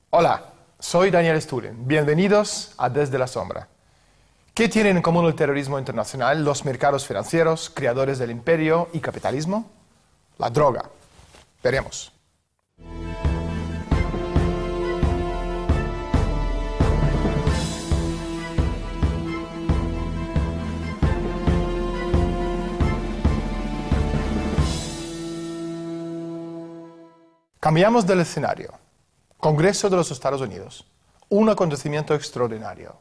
Hola, soy Daniel Sturen. Bienvenidos a Desde la Sombra. ¿Qué tienen en común el terrorismo internacional, los mercados financieros, creadores del imperio y capitalismo? La droga. Veremos. Cambiamos del escenario. Congreso de los Estados Unidos. Un acontecimiento extraordinario.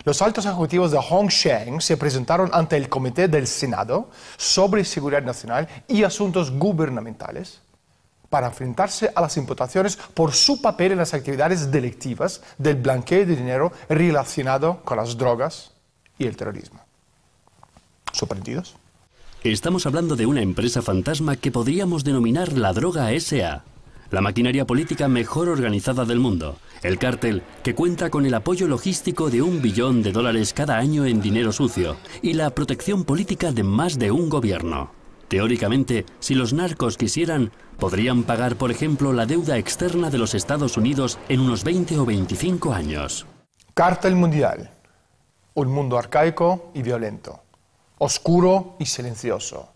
Los altos ejecutivos de Hong Sheng se presentaron ante el Comité del Senado sobre Seguridad Nacional y Asuntos Gubernamentales para enfrentarse a las imputaciones por su papel en las actividades delictivas del blanqueo de dinero relacionado con las drogas y el terrorismo. ¿Sorprendidos? Estamos hablando de una empresa fantasma que podríamos denominar la droga S.A., la maquinaria política mejor organizada del mundo, el cártel que cuenta con el apoyo logístico de $1 billón cada año en dinero sucio y la protección política de más de un gobierno. Teóricamente, si los narcos quisieran, podrían pagar, por ejemplo, la deuda externa de los Estados Unidos en unos 20 o 25 años. Cártel mundial. Un mundo arcaico y violento, oscuro y silencioso.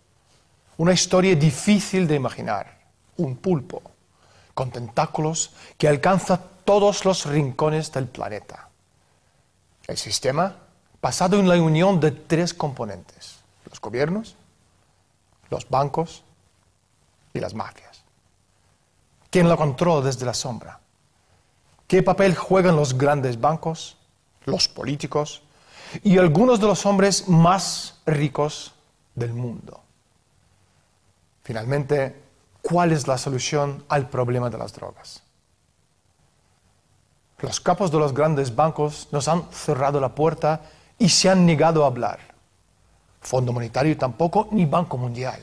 Una historia difícil de imaginar. Un pulpo con tentáculos que alcanza todos los rincones del planeta. El sistema basado en la unión de tres componentes: los gobiernos, los bancos y las mafias. ¿Quién lo controla desde la sombra? ¿Qué papel juegan los grandes bancos, los políticos y algunos de los hombres más ricos del mundo? Finalmente, ¿cuál es la solución al problema de las drogas? Los capos de los grandes bancos nos han cerrado la puerta y se han negado a hablar. Fondo Monetario tampoco, ni Banco Mundial.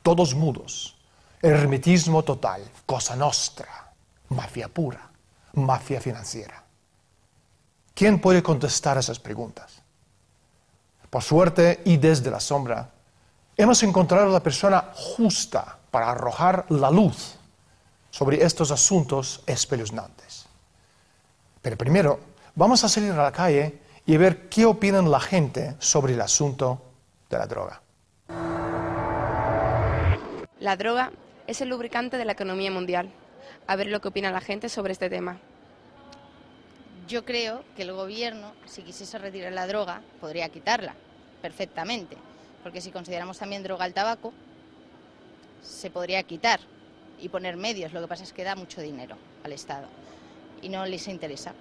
Todos mudos. Hermetismo total. Cosa nostra. Mafia pura. Mafia financiera. ¿Quién puede contestar esas preguntas? Por suerte y desde la sombra, hemos encontrado a la persona justa para arrojar la luz sobre estos asuntos espeluznantes. Pero primero, vamos a salir a la calle y ver qué opinan la gente sobre el asunto de la droga. La droga es el lubricante de la economía mundial. A ver lo que opina la gente sobre este tema. Yo creo que el gobierno, si quisiese retirar la droga, podría quitarla perfectamente, porque si consideramos también droga el tabaco, se podría quitar y poner medios. Lo que pasa es que da mucho dinero al Estado y no les interesa.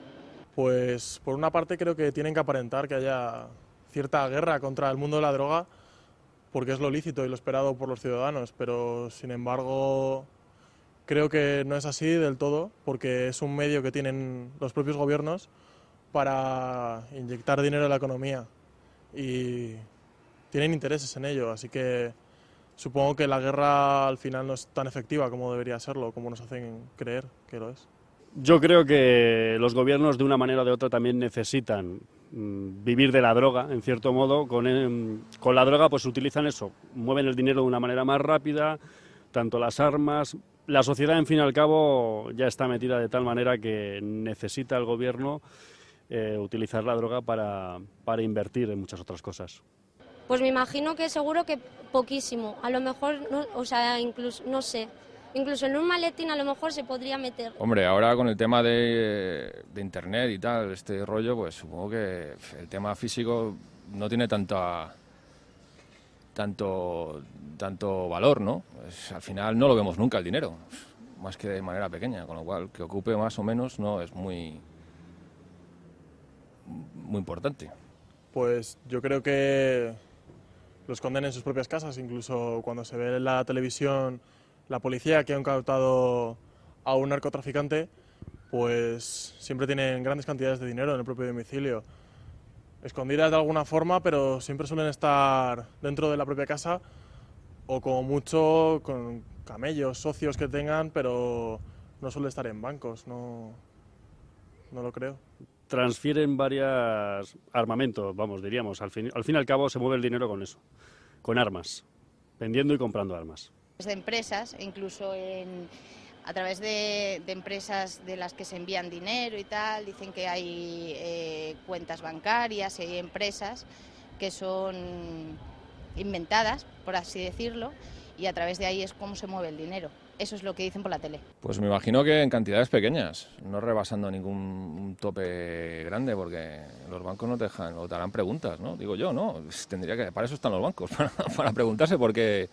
Pues por una parte creo que tienen que aparentar que haya cierta guerra contra el mundo de la droga, porque es lo lícito y lo esperado por los ciudadanos, pero sin embargo creo que no es así del todo, porque es un medio que tienen los propios gobiernos para inyectar dinero en la economía y tienen intereses en ello, así que supongo que la guerra al final no es tan efectiva como debería serlo, como nos hacen creer que lo es. Yo creo que los gobiernos de una manera o de otra también necesitan vivir de la droga, en cierto modo. Con la droga pues utilizan eso, mueven el dinero de una manera más rápida, tanto las armas. La sociedad, en fin y al cabo, ya está metida de tal manera que necesita el gobierno utilizar la droga para invertir en muchas otras cosas. Pues me imagino que seguro que poquísimo, a lo mejor, no, o sea, incluso, no sé, incluso en un maletín a lo mejor se podría meter. Hombre, ahora con el tema de internet y tal, este rollo, pues supongo que el tema físico no tiene tanto valor, ¿no? Pues, al final no lo vemos nunca el dinero, más que de manera pequeña, con lo cual que ocupe más o menos no es muy importante. Pues yo creo que lo esconden en sus propias casas, incluso cuando se ve en la televisión la policía que ha incautado a un narcotraficante, pues siempre tienen grandes cantidades de dinero en el propio domicilio, escondidas de alguna forma, pero siempre suelen estar dentro de la propia casa o como mucho con camellos, socios que tengan, pero no suele estar en bancos, no lo creo. Transfieren varios armamentos, vamos, diríamos. Al fin y al cabo se mueve el dinero con eso, con armas, vendiendo y comprando armas. De empresas, incluso en a través de empresas de las que se envían dinero y tal. Dicen que hay cuentas bancarias y hay empresas que son inventadas, por así decirlo, y a través de ahí es como se mueve el dinero. Eso es lo que dicen por la tele. Pues me imagino que en cantidades pequeñas, no rebasando ningún tope grande, porque los bancos no te dejan, o te harán preguntas, ¿no? Digo yo, ¿no? Tendría que, para eso están los bancos, para preguntarse por qué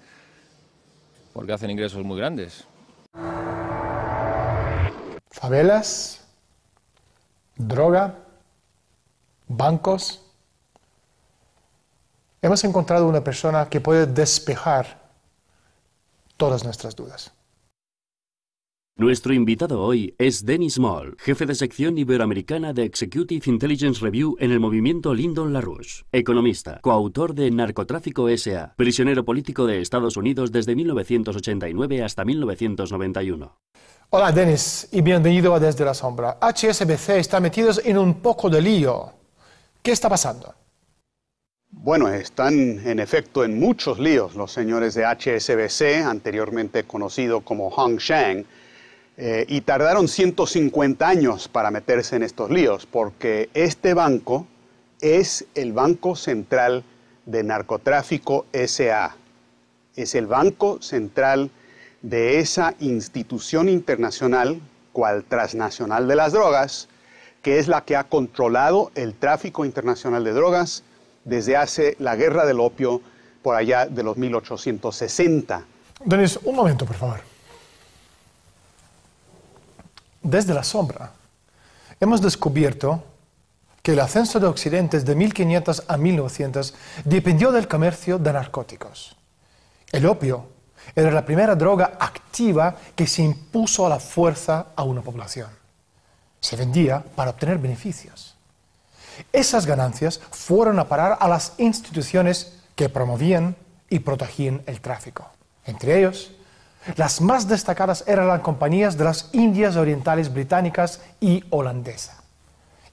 hacen ingresos muy grandes. Favelas, droga, bancos. Hemos encontrado una persona que puede despejar todas nuestras dudas. Nuestro invitado hoy es Denis Moll, jefe de sección iberoamericana de Executive Intelligence Review en el movimiento Lyndon LaRouche, economista, coautor de Narcotráfico S.A., prisionero político de Estados Unidos desde 1989 hasta 1991. Hola Denis y bienvenido a Desde la Sombra. HSBC está metidos en un poco de lío. ¿Qué está pasando? Bueno, están en efecto en muchos líos los señores de HSBC, anteriormente conocido como Hong Sheng, y tardaron 150 años para meterse en estos líos, porque este banco es el Banco Central de Narcotráfico S.A. Es el Banco Central de esa institución internacional, cual transnacional de las drogas, que es la que ha controlado el tráfico internacional de drogas desde hace la guerra del opio por allá de los 1860. Denis, un momento, por favor. Desde la Sombra hemos descubierto que el ascenso de Occidente de 1500 a 1900 dependió del comercio de narcóticos. El opio era la primera droga activa que se impuso a la fuerza a una población. Se vendía para obtener beneficios. Esas ganancias fueron a parar a las instituciones que promovían y protegían el tráfico. Entre ellos, las más destacadas eran las compañías de las Indias Orientales británicas y holandesa.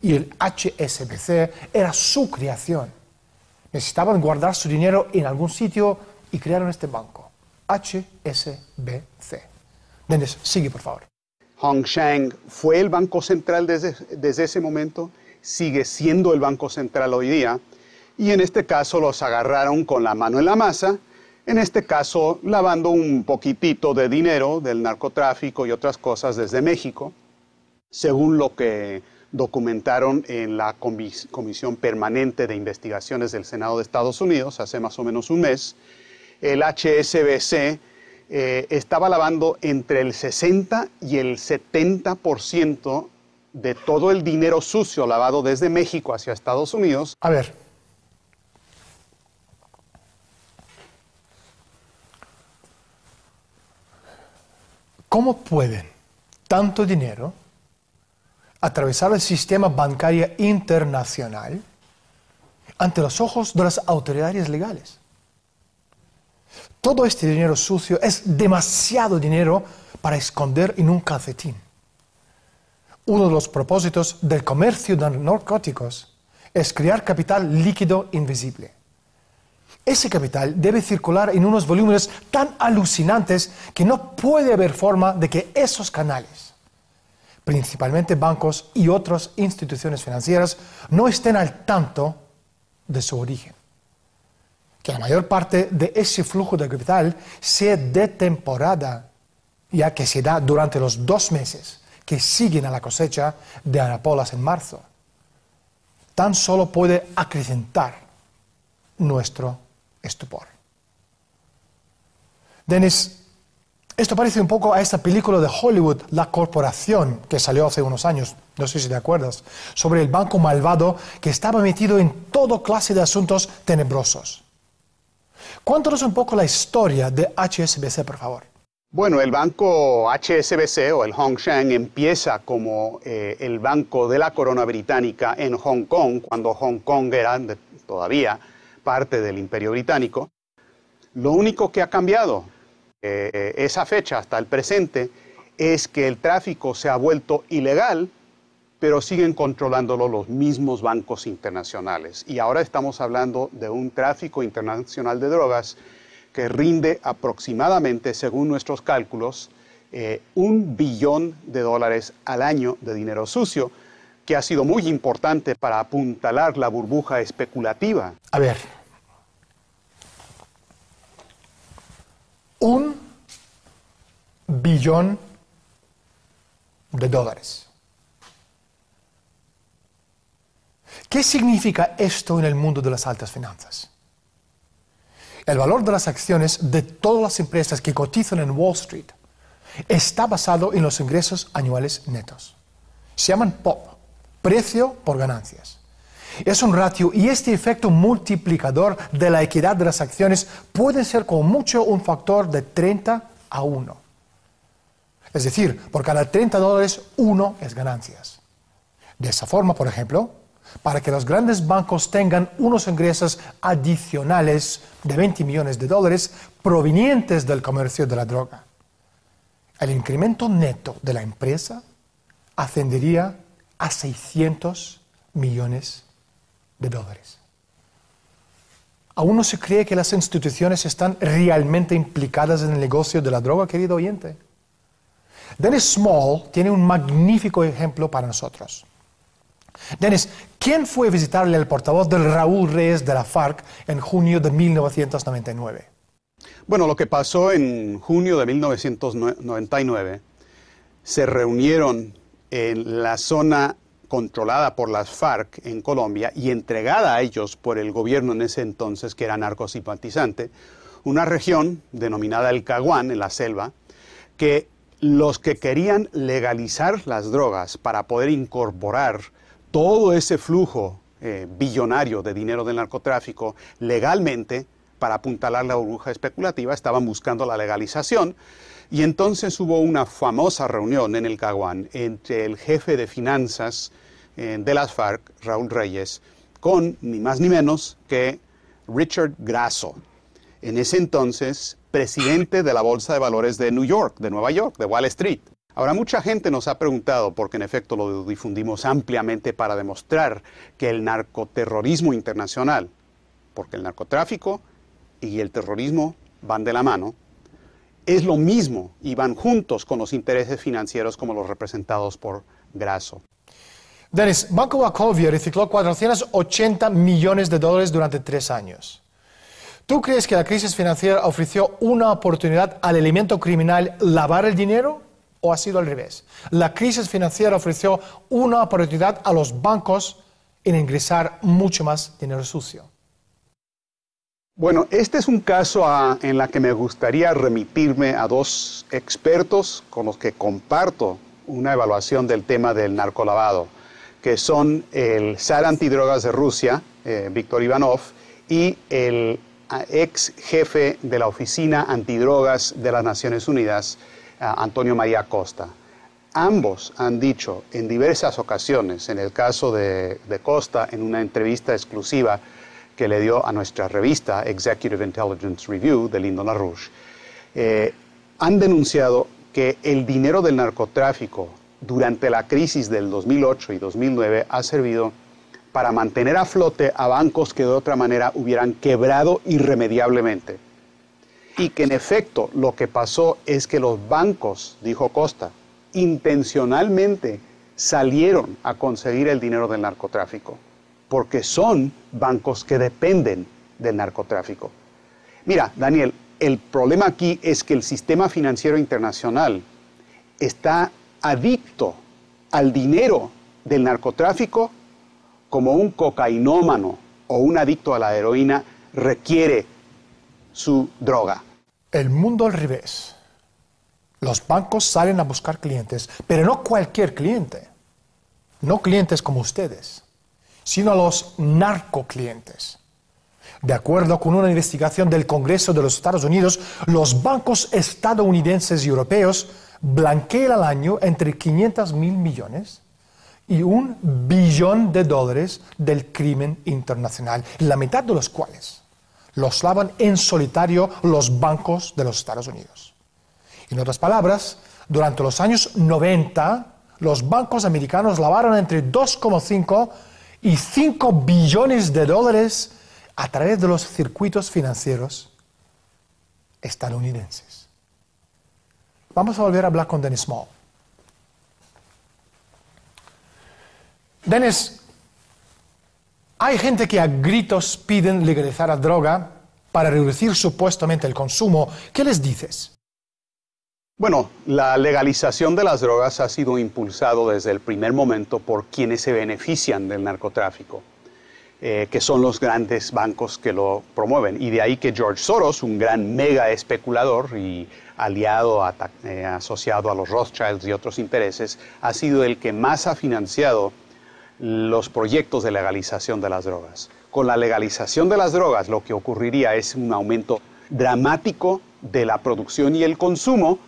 Y el HSBC era su creación. Necesitaban guardar su dinero en algún sitio y crearon este banco, HSBC. Denis, sigue por favor. Hong Sheng fue el banco central desde ese momento, sigue siendo el banco central hoy día, y en este caso los agarraron con la mano en la masa, en este caso lavando un poquitito de dinero del narcotráfico y otras cosas desde México, según lo que documentaron en la Comisión Permanente de Investigaciones del Senado de Estados Unidos hace más o menos un mes. El HSBC estaba lavando entre el 60 y el 70% de todo el dinero sucio lavado desde México hacia Estados Unidos. A ver, ¿cómo pueden tanto dinero atravesar el sistema bancario internacional ante los ojos de las autoridades legales? Todo este dinero sucio es demasiado dinero para esconder en un calcetín. Uno de los propósitos del comercio de narcóticos es crear capital líquido invisible. Ese capital debe circular en unos volúmenes tan alucinantes que no puede haber forma de que esos canales, principalmente bancos y otras instituciones financieras, no estén al tanto de su origen. Que la mayor parte de ese flujo de capital sea de temporada, ya que se da durante los 2 meses que siguen a la cosecha de amapolas en marzo. Tan solo puede acrecentar nuestro estupor. Denis, esto parece un poco a esta película de Hollywood, La Corporación, que salió hace unos años, no sé si te acuerdas, sobre el banco malvado que estaba metido en toda clase de asuntos tenebrosos. Cuéntanos un poco la historia de HSBC, por favor. Bueno, el banco HSBC o el Hong Sheng empieza como el banco de la corona británica en Hong Kong, cuando Hong Kong era todavía parte del Imperio Británico. Lo único que ha cambiado esa fecha hasta el presente es que el tráfico se ha vuelto ilegal, pero siguen controlándolo los mismos bancos internacionales. Y ahora estamos hablando de un tráfico internacional de drogas que rinde aproximadamente, según nuestros cálculos, $1 billón al año de dinero sucio, que ha sido muy importante para apuntalar la burbuja especulativa. A ver, $1 billón. ¿Qué significa esto en el mundo de las altas finanzas? El valor de las acciones de todas las empresas que cotizan en Wall Street está basado en los ingresos anuales netos. Se llaman POP, precio por ganancias. Es un ratio y este efecto multiplicador de la equidad de las acciones puede ser como mucho un factor de 30-1. Es decir, por cada $30, 1 es ganancias. De esa forma, por ejemplo, para que los grandes bancos tengan unos ingresos adicionales de $20 millones provenientes del comercio de la droga, el incremento neto de la empresa ascendería a $600 millones. ¿Aún no se cree que las instituciones están realmente implicadas en el negocio de la droga, querido oyente? Dennis Small tiene un magnífico ejemplo para nosotros. Dennis, ¿quién fue a visitarle al portavoz del Raúl Reyes de la FARC en junio de 1999? Bueno, lo que pasó en junio de 1999, se reunieron en la zona controlada por las FARC en Colombia y entregada a ellos por el gobierno en ese entonces, que era narcosimpatizante, una región denominada el Caguán, en la selva, que los que querían legalizar las drogas para poder incorporar todo ese flujo billonario de dinero del narcotráfico legalmente para apuntalar la burbuja especulativa estaban buscando la legalización. Y entonces hubo una famosa reunión en el Caguán entre el jefe de finanzas de las FARC, Raúl Reyes, con ni más ni menos que Richard Grasso, en ese entonces presidente de la Bolsa de Valores de Nueva York, de Wall Street. Ahora, mucha gente nos ha preguntado, porque en efecto lo difundimos ampliamente para demostrar que el narcoterrorismo internacional, porque el narcotráfico y el terrorismo van de la mano, es lo mismo y van juntos con los intereses financieros como los representados por Grasso. Dennis, Banco Wachovia recicló $480 millones durante 3 años. ¿Tú crees que la crisis financiera ofreció una oportunidad al elemento criminal lavar el dinero o ha sido al revés? ¿La crisis financiera ofreció una oportunidad a los bancos en ingresar mucho más dinero sucio? Bueno, este es un caso en la que me gustaría remitirme a 2 expertos con los que comparto una evaluación del tema del narcolavado, que son el zar antidrogas de Rusia, Víctor Ivanov, y el ex jefe de la Oficina Antidrogas de las Naciones Unidas, Antonio María Costa. Ambos han dicho en diversas ocasiones, en el caso de Costa, en una entrevista exclusiva que le dio a nuestra revista Executive Intelligence Review de Lyndon LaRouche, han denunciado que el dinero del narcotráfico durante la crisis del 2008 y 2009 ha servido para mantener a flote a bancos que de otra manera hubieran quebrado irremediablemente. Y que en efecto lo que pasó es que los bancos, dijo Costa, intencionalmente salieron a conseguir el dinero del narcotráfico, porque son bancos que dependen del narcotráfico. Mira, Daniel, el problema aquí es que el sistema financiero internacional está adicto al dinero del narcotráfico como un cocainómano o un adicto a la heroína requiere su droga. El mundo al revés. Los bancos salen a buscar clientes, pero no cualquier cliente. No clientes como ustedes, sino los narcoclientes. De acuerdo con una investigación del Congreso de los Estados Unidos, los bancos estadounidenses y europeos blanquean al año entre 500.000 millones y $1 billón del crimen internacional, la mitad de los cuales los lavan en solitario los bancos de los Estados Unidos. En otras palabras, durante los años 90, los bancos americanos lavaron entre 2,5 y 5 billones de dólares a través de los circuitos financieros estadounidenses. Vamos a volver a hablar con Dennis Small. Dennis, hay gente que a gritos piden legalizar la droga para reducir supuestamente el consumo. ¿Qué les dices? Bueno, la legalización de las drogas ha sido impulsado desde el primer momento por quienes se benefician del narcotráfico, que son los grandes bancos que lo promueven. Y de ahí que George Soros, un gran mega especulador y aliado, asociado a los Rothschilds y otros intereses, ha sido el que más ha financiado los proyectos de legalización de las drogas. Con la legalización de las drogas lo que ocurriría es un aumento dramático de la producción y el consumo,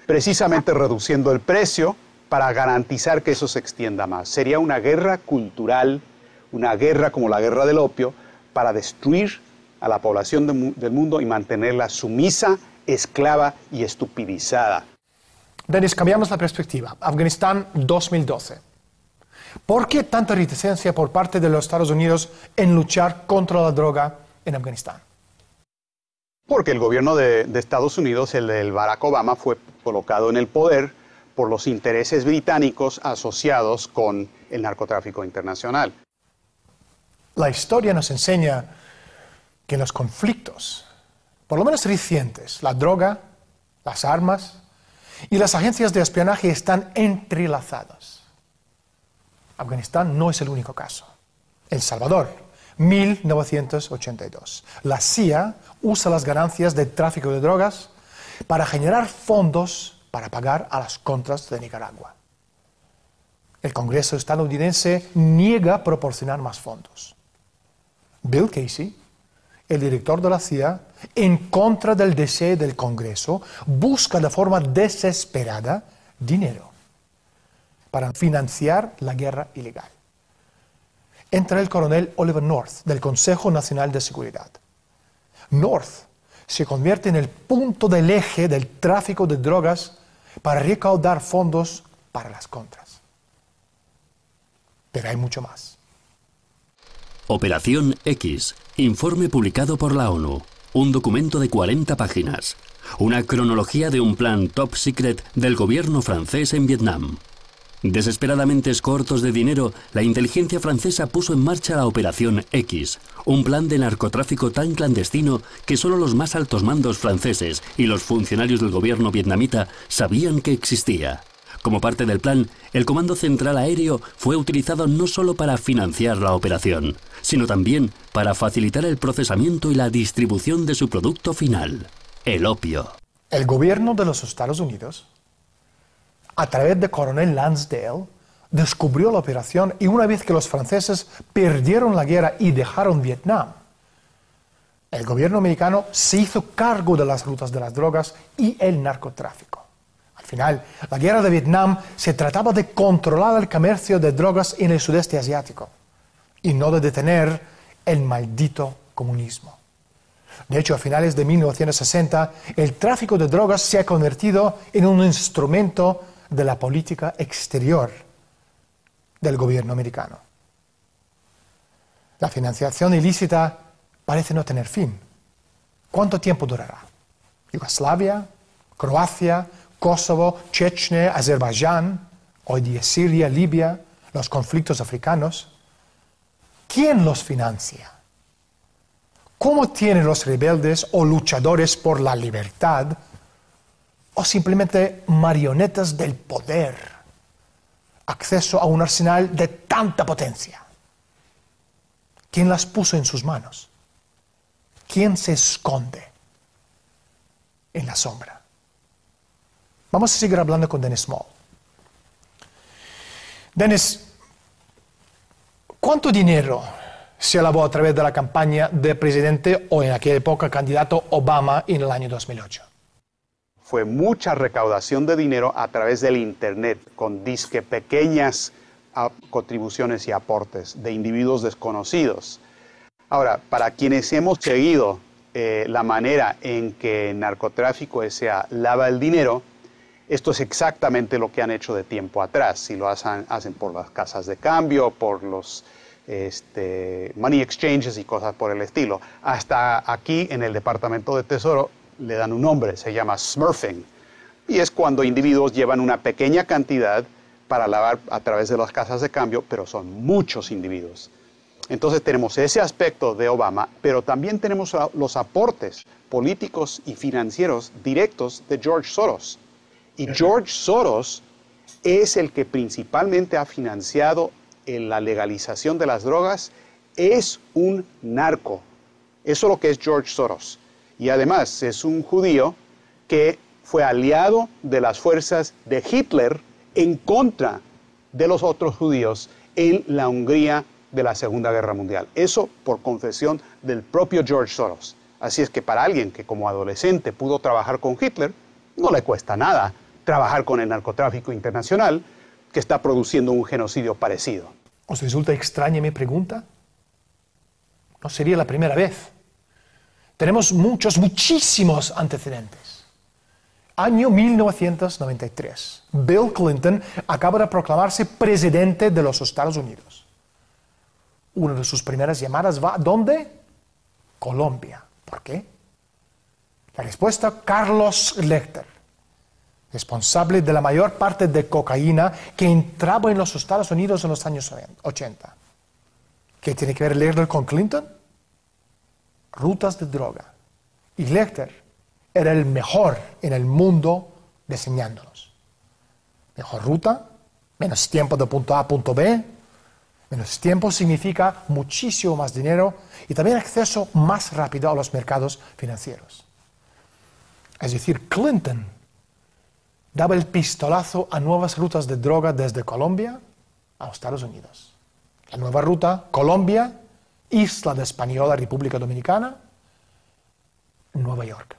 precisamente reduciendo el precio para garantizar que eso se extienda más. Sería una guerra cultural, una guerra como la guerra del opio, para destruir a la población del mundo y mantenerla sumisa, esclava y estupidizada. Dennis, cambiamos la perspectiva. Afganistán 2012. ¿Por qué tanta reticencia por parte de los Estados Unidos en luchar contra la droga en Afganistán? Porque el gobierno de Estados Unidos, el del Barack Obama, fue colocado en el poder por los intereses británicos asociados con el narcotráfico internacional. La historia nos enseña que en los conflictos, por lo menos recientes, la droga, las armas y las agencias de espionaje están entrelazadas. Afganistán no es el único caso. El Salvador, 1982. La CIA usa las ganancias del tráfico de drogas para generar fondos para pagar a las contras de Nicaragua. El Congreso estadounidense niega proporcionar más fondos. Bill Casey, el director de la CIA, en contra del deseo del Congreso, busca de forma desesperada dinero para financiar la guerra ilegal. Entra el coronel Oliver North, del Consejo Nacional de Seguridad. North se convierte en el punto del eje del tráfico de drogas para recaudar fondos para las contras. Pero hay mucho más. Operación X, informe publicado por la ONU, un documento de 40 páginas, una cronología de un plan top secret del gobierno francés en Vietnam. Desesperadamente cortos de dinero, la inteligencia francesa puso en marcha la Operación X, un plan de narcotráfico tan clandestino que solo los más altos mandos franceses y los funcionarios del gobierno vietnamita sabían que existía. Como parte del plan, el Comando Central Aéreo fue utilizado no solo para financiar la operación, sino también para facilitar el procesamiento y la distribución de su producto final, el opio. El gobierno de los Estados Unidos, a través de coronel Lansdale, descubrió la operación y una vez que los franceses perdieron la guerra y dejaron Vietnam, el gobierno americano se hizo cargo de las rutas de las drogas y el narcotráfico. Al final, la guerra de Vietnam se trataba de controlar el comercio de drogas en el sudeste asiático y no de detener el maldito comunismo. De hecho, a finales de 1960, el tráfico de drogas se ha convertido en un instrumento de la política exterior del gobierno americano. La financiación ilícita parece no tener fin. ¿Cuánto tiempo durará? Yugoslavia, Croacia, Kosovo, Chechnya, Azerbaiyán, hoy día Siria, Libia, los conflictos africanos. ¿Quién los financia? ¿Cómo tienen los rebeldes o luchadores por la libertad o simplemente marionetas del poder acceso a un arsenal de tanta potencia? ¿Quién las puso en sus manos? ¿Quién se esconde en la sombra? Vamos a seguir hablando con Dennis Small. Dennis, ¿cuánto dinero se lavó a través de la campaña del presidente o en aquella época candidato Obama en el año 2008? Fue mucha recaudación de dinero a través del Internet, con disque pequeñas contribuciones y aportes de individuos desconocidos. Ahora, para quienes hemos seguido la manera en que el narcotráfico S.A. lava el dinero, esto es exactamente lo que han hecho de tiempo atrás. Si lo hacen por las casas de cambio, por los money exchanges y cosas por el estilo. Hasta aquí en el Departamento de Tesoro le dan un nombre, se llama smurfing, y es cuando individuos llevan una pequeña cantidad para lavar a través de las casas de cambio, pero son muchos individuos. Entonces tenemos ese aspecto de Obama, pero también tenemos los aportes políticos y financieros directos de George Soros. Y George Soros es el que principalmente ha financiado la legalización de las drogas, es un narco. Eso es lo que es George Soros. Y además es un judío que fue aliado de las fuerzas de Hitler en contra de los otros judíos en la Hungría de la Segunda Guerra Mundial. Eso por confesión del propio George Soros. Así es que para alguien que como adolescente pudo trabajar con Hitler, no le cuesta nada trabajar con el narcotráfico internacional que está produciendo un genocidio parecido. ¿Os resulta extraña mi pregunta? No sería la primera vez. Tenemos muchísimos antecedentes. Año 1993. Bill Clinton acaba de proclamarse presidente de los Estados Unidos. Una de sus primeras llamadas va ¿a dónde? Colombia. ¿Por qué? La respuesta, Carlos Lecter, responsable de la mayor parte de cocaína que entraba en los Estados Unidos en los años 80. ¿Qué tiene que ver Lecter con Clinton? Rutas de droga. Y Lecter era el mejor en el mundo diseñándolos. Mejor ruta, menos tiempo de punto A a punto B. Menos tiempo significa muchísimo más dinero y también acceso más rápido a los mercados financieros. Es decir, Clinton daba el pistolazo a nuevas rutas de droga desde Colombia a los Estados Unidos. La nueva ruta, Colombia, Isla de Española, República Dominicana, Nueva York.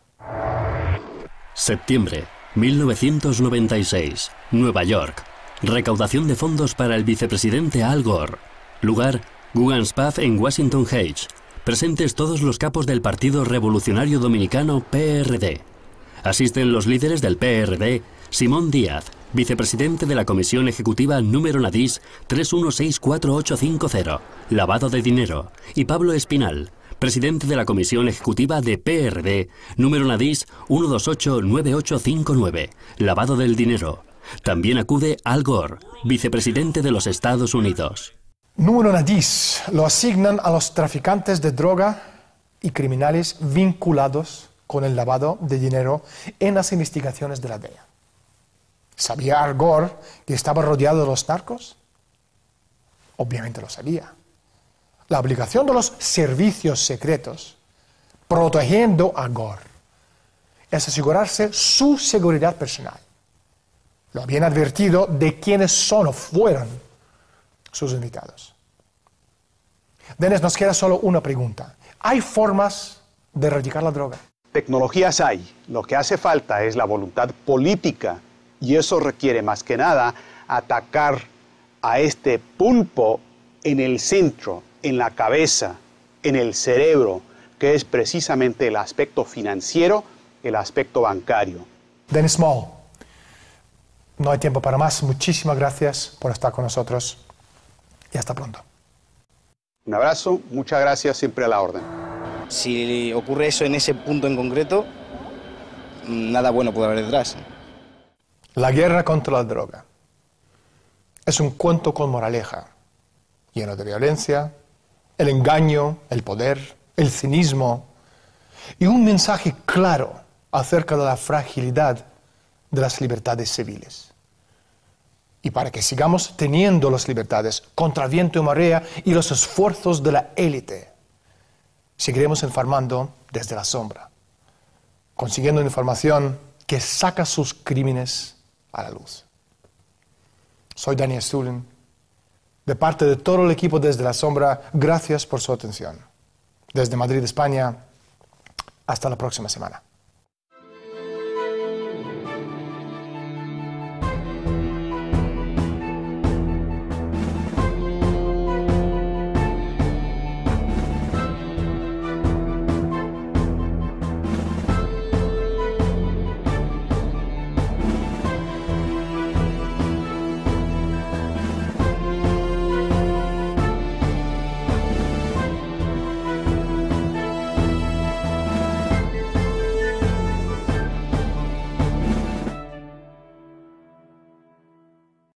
Septiembre 1996, Nueva York. Recaudación de fondos para el vicepresidente Al Gore. Lugar, Guggen's Path en Washington Heights. Presentes todos los capos del Partido Revolucionario Dominicano PRD. Asisten los líderes del PRD, Simón Díaz, vicepresidente de la Comisión Ejecutiva número NADIS 3164850, lavado de dinero, y Pablo Espinal, presidente de la Comisión Ejecutiva de PRD número NADIS 1289859, lavado del dinero. También acude Al Gore, vicepresidente de los Estados Unidos. Número NADIS lo asignan a los traficantes de droga y criminales vinculados con el lavado de dinero en las investigaciones de la DEA. ¿Sabía Al Gore que estaba rodeado de los narcos? Obviamente lo sabía. La obligación de los servicios secretos, protegiendo a Gore, es asegurarse su seguridad personal. Lo habían advertido de quiénes son o fueron sus invitados. Dennis, nos queda solo una pregunta. ¿Hay formas de erradicar la droga? Tecnologías hay. Lo que hace falta es la voluntad política y eso requiere más que nada atacar a este pulpo en el centro, en la cabeza, en el cerebro, que es precisamente el aspecto financiero, el aspecto bancario. Dennis Small. No hay tiempo para más. Muchísimas gracias por estar con nosotros y hasta pronto. Un abrazo, muchas gracias, siempre a la orden. Si ocurre eso en ese punto en concreto, nada bueno puede haber detrás. La guerra contra la droga es un cuento con moraleja, lleno de violencia, el engaño, el poder, el cinismo y un mensaje claro acerca de la fragilidad de las libertades civiles. Y para que sigamos teniendo las libertades contra viento y marea y los esfuerzos de la élite, seguiremos informando desde la sombra, consiguiendo información que saca sus crímenes a la luz. Soy Daniel Stulin. De parte de todo el equipo desde la sombra, gracias por su atención. Desde Madrid, España, hasta la próxima semana.